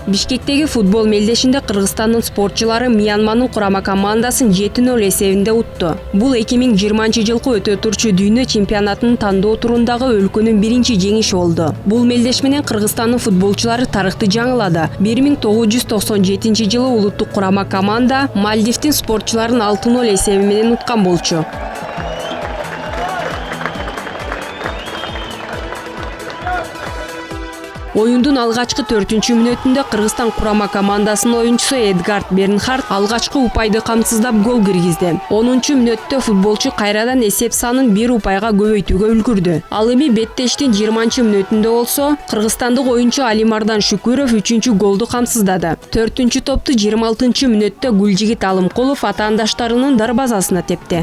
Бишкектеги футбол мелдешинде Кыргызстандын спортчулары Мьянманын курама командасын 7-0 эсебинде утту. Бул 2020-жылкы өтө турчу дүйнө чемпионатынын тандоо турундагы өлкөнүн биринчи жеңиши болду. Бул мелдеш менен Кыргызстандын футболчулары тарыхты жаңылады. 1997-жылы улуттук курама команда Мальдивдин спортчуларын 6-0 эсеби менен уткан болчу. Оюндун алгачкы 4-мүнөтүндө Кыргызстан курама командасынын оюнчусу Эдгард Бернхард алгачкы упайды камсыздап гол киргизди. 10-мүнөттө футболчу кайрадан эсеп санын 1 упайга көбөйтүүгө үлгүрдү. Ал эми беттештин 20-мүнөтүндө болсо Кыргызстандык оюнчу Алимардан Шүкүров 3-чү голду камсыздады. 4-топту 26-мүнөттө Гүлжигит Алымкулов атаандаштарынын дарбазасына тепти.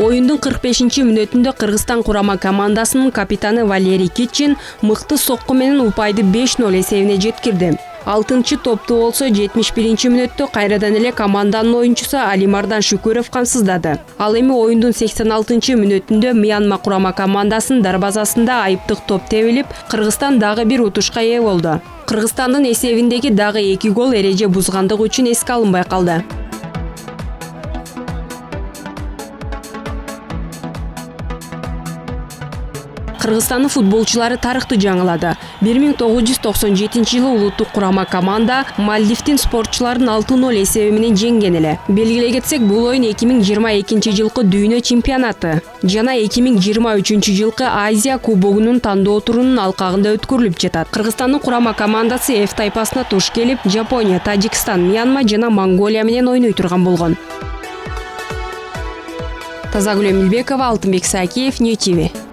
Оюндун 45-мүнөтүндө Кыргызстан курама командасынын капитаны Валерий Китчин мыкты сокку менен упайды 5-0 эсебине жеткирди. 6-топту болсо 71-мүнөттө кайрадан эле команданын оюнчусу Алимардан Шүкүров камсыздады. Ал эми оюндун 86-мүнөтүндө Мьянма курама командасынын дарбазасында айыптык топ тебилип, Кыргызстан дагы бир утушка ээ болду. Кыргызстандын эсебиндеги дагы 2 гол эреже бузгандык үчүн эске алынбай калды. Кыргызстандын футболчулары тарыхты жаңылады. 1997-жылы улуттук курама команда Мальдивдин спортчуларын 6-0 эсеби менен жеңген эле. Белгилей кетсек, бул оюн 2022-жылкы дүйнө чемпионаты жана 2023-жылкы Азия кубогунун тандоо турунун алкагында өткөрүлүп жатат. Кыргызстандын курама командасы F тайпасына туш келип, Жапония, Тажикстан, Мьянма жана Монголия менен ойной турган болгон. Тазагүл Эмилбекова, Алтынбек Сакиев, Нью ТВ.